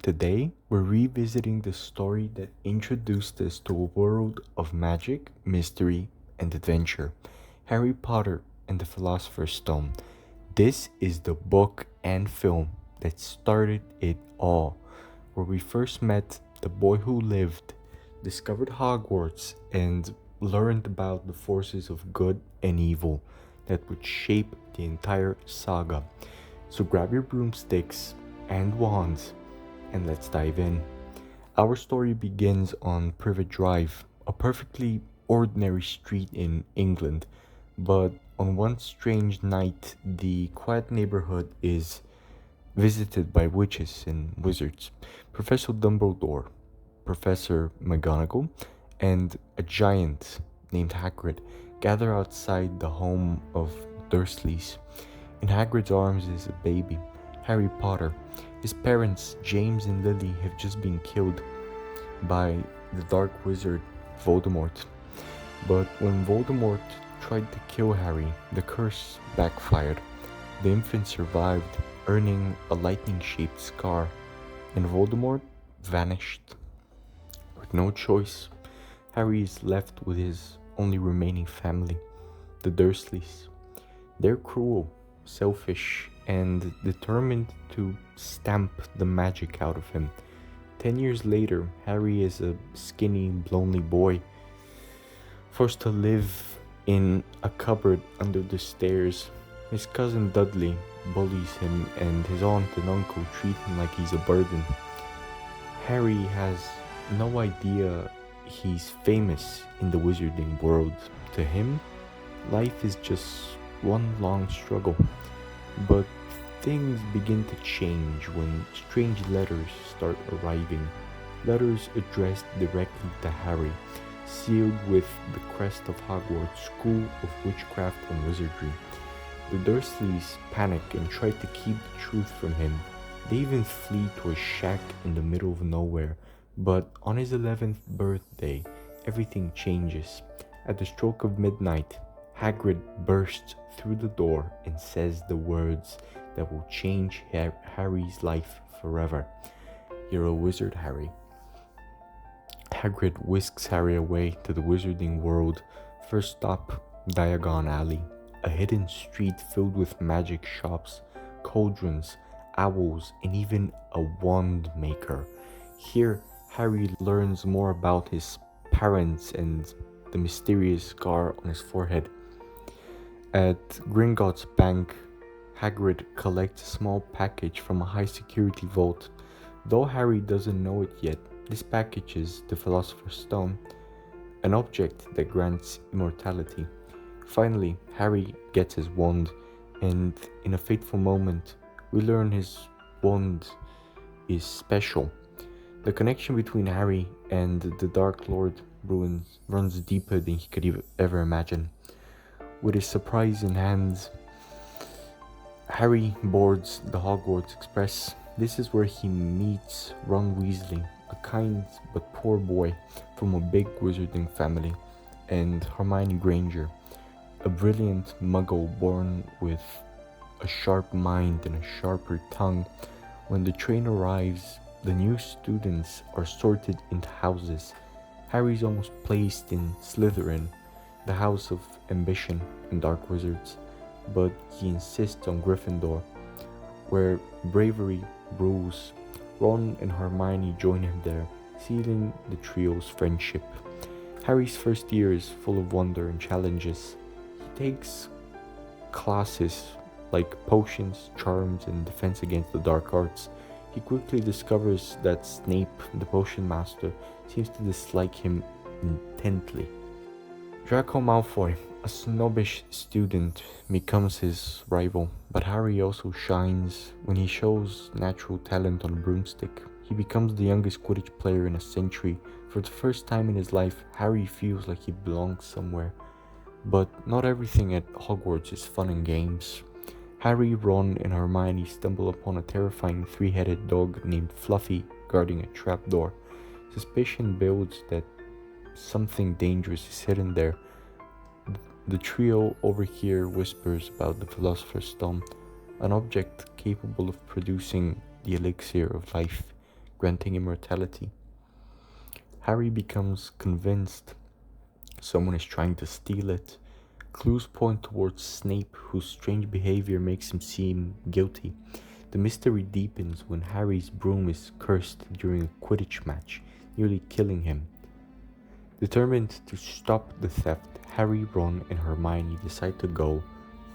Today, we're revisiting the story that introduced us to a world of magic, mystery, and adventure Harry Potter and the Philosopher's Stone. This is the book and film that started it all, where we first met the boy who lived, discovered Hogwarts, and learned about the forces of good and evil that would shape the entire saga. So grab your broomsticks and wands and let's dive in. Our story begins on Privet Drive, a perfectly ordinary street in England, but on one strange night, the quiet neighborhood is visited by witches and wizards. Professor Dumbledore, Professor McGonagall, and a giant named Hagrid gather outside the home of Dursleys. In Hagrid's arms is a baby, Harry Potter. His parents, James and Lily, have just been killed by the Dark Wizard Voldemort. But when Voldemort tried to kill Harry, the curse backfired. The infant survived, earning a lightning shaped scar, and Voldemort vanished. With no choice, Harry is left with his only remaining family, the Dursleys. They're cruel, selfish, and determined to stamp the magic out of him. 10 years later, Harry is a skinny, lonely boy, forced to live in a cupboard under the stairs. His cousin Dudley bullies him, and his aunt and uncle treat him like he's a burden. Harry has no idea he's famous in the wizarding world. To him, life is just one long struggle. But things begin to change when strange letters start arriving. Letters addressed directly to Harry, sealed with the crest of Hogwarts School of Witchcraft and Wizardry. The Dursleys panic and try to keep the truth from him. They even flee to a shack in the middle of nowhere. But on his 11th birthday, everything changes. At the stroke of midnight, Hagrid bursts through the door and says the words that will change Harry's life forever. "You're a wizard, Harry." Hagrid whisks Harry away to the wizarding world. First stop, Diagon Alley, a hidden street filled with magic shops, cauldrons, owls, and even a wand maker. Here, Harry learns more about his parents and the mysterious scar on his forehead. At Gringotts Bank, Hagrid collects a small package from a high-security vault. Though Harry doesn't know it yet, this package is the Philosopher's Stone, an object that grants immortality. Finally, Harry gets his wand, and in a fateful moment, we learn his wand is special. The connection between Harry and the Dark Lord runs deeper than he could ever imagine. With his surprise in hand, Harry boards the Hogwarts Express. This is where he meets Ron Weasley, a kind but poor boy from a big wizarding family, and Hermione Granger, a brilliant muggle born with a sharp mind and a sharper tongue. When the train arrives, the new students are sorted into houses. Harry's almost placed in Slytherin, the house of ambition and dark wizards, but he insists on Gryffindor, where bravery rules. Ron and Hermione join him there, sealing the trio's friendship. Harry's first year is full of wonder and challenges. He takes classes like potions, charms, and defense against the dark arts. He quickly discovers that Snape, the potion master, seems to dislike him intently. Draco Malfoy, a snobbish student, becomes his rival, but Harry also shines when he shows natural talent on a broomstick. He becomes the youngest Quidditch player in a century. For the first time in his life, Harry feels like he belongs somewhere. But not everything at Hogwarts is fun and games. Harry, Ron, and Hermione stumble upon a terrifying three-headed dog named Fluffy guarding a trapdoor. Suspicion builds that something dangerous is hidden there. The trio overhear whispers about the Philosopher's Stone, an object capable of producing the elixir of life. granting immortality. Harry becomes convinced someone is trying to steal it. Clues point towards Snape, whose strange behavior makes him seem guilty. The mystery deepens when Harry's broom is cursed during a Quidditch match, nearly killing him. Determined to stop the theft, Harry, Ron, and Hermione decide to go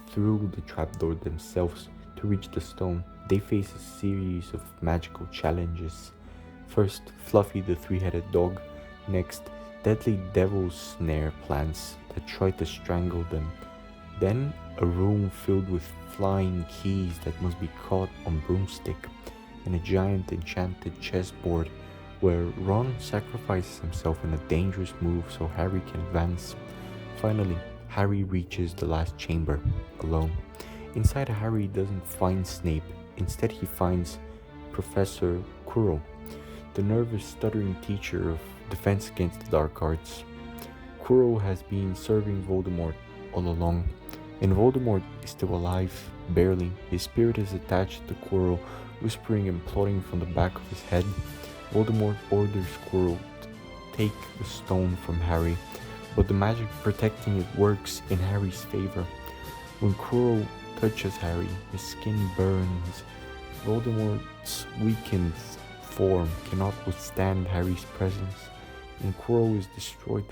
through the trapdoor themselves. To reach the stone, they face a series of magical challenges. First, Fluffy the three-headed dog. Next, deadly devil's snare plants that try to strangle them. Then, a room filled with flying keys that must be caught on broomstick, and a giant enchanted chessboard where Ron sacrifices himself in a dangerous move so Harry can advance. Finally, Harry reaches the last chamber, alone. Inside, Harry doesn't find Snape. Instead, he finds Professor Quirrell, the nervous, stuttering teacher of defense against the dark arts. Quirrell has been serving Voldemort all along, and Voldemort is still alive, barely. His spirit is attached to Quirrell, whispering and plotting from the back of his head. Voldemort orders Quirrell to take the stone from Harry, but the magic protecting it works in Harry's favor. When Quirrell touches Harry, his skin burns. Voldemort's weakened form cannot withstand Harry's presence, and Quirrell is destroyed.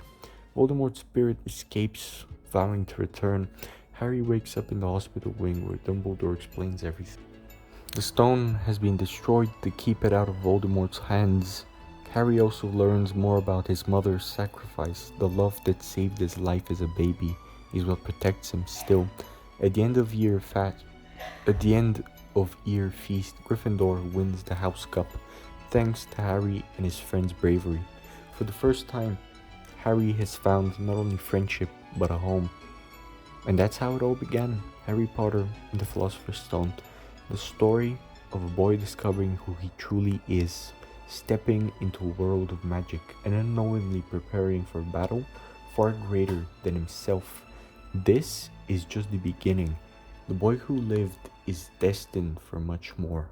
Voldemort's spirit escapes, vowing to return. Harry wakes up in the hospital wing where Dumbledore explains everything. The stone has been destroyed to keep it out of Voldemort's hands. Harry also learns more about his mother's sacrifice. The love that saved his life as a baby is what protects him still. At the end of year feast, Gryffindor wins the House Cup, thanks to Harry and his friends' bravery. For the first time, Harry has found not only friendship, but a home. And that's how it all began. Harry Potter and the Philosopher's Stone. The story of a boy discovering who he truly is, stepping into a world of magic and unknowingly preparing for a battle far greater than himself. This is just the beginning. The boy who lived is destined for much more.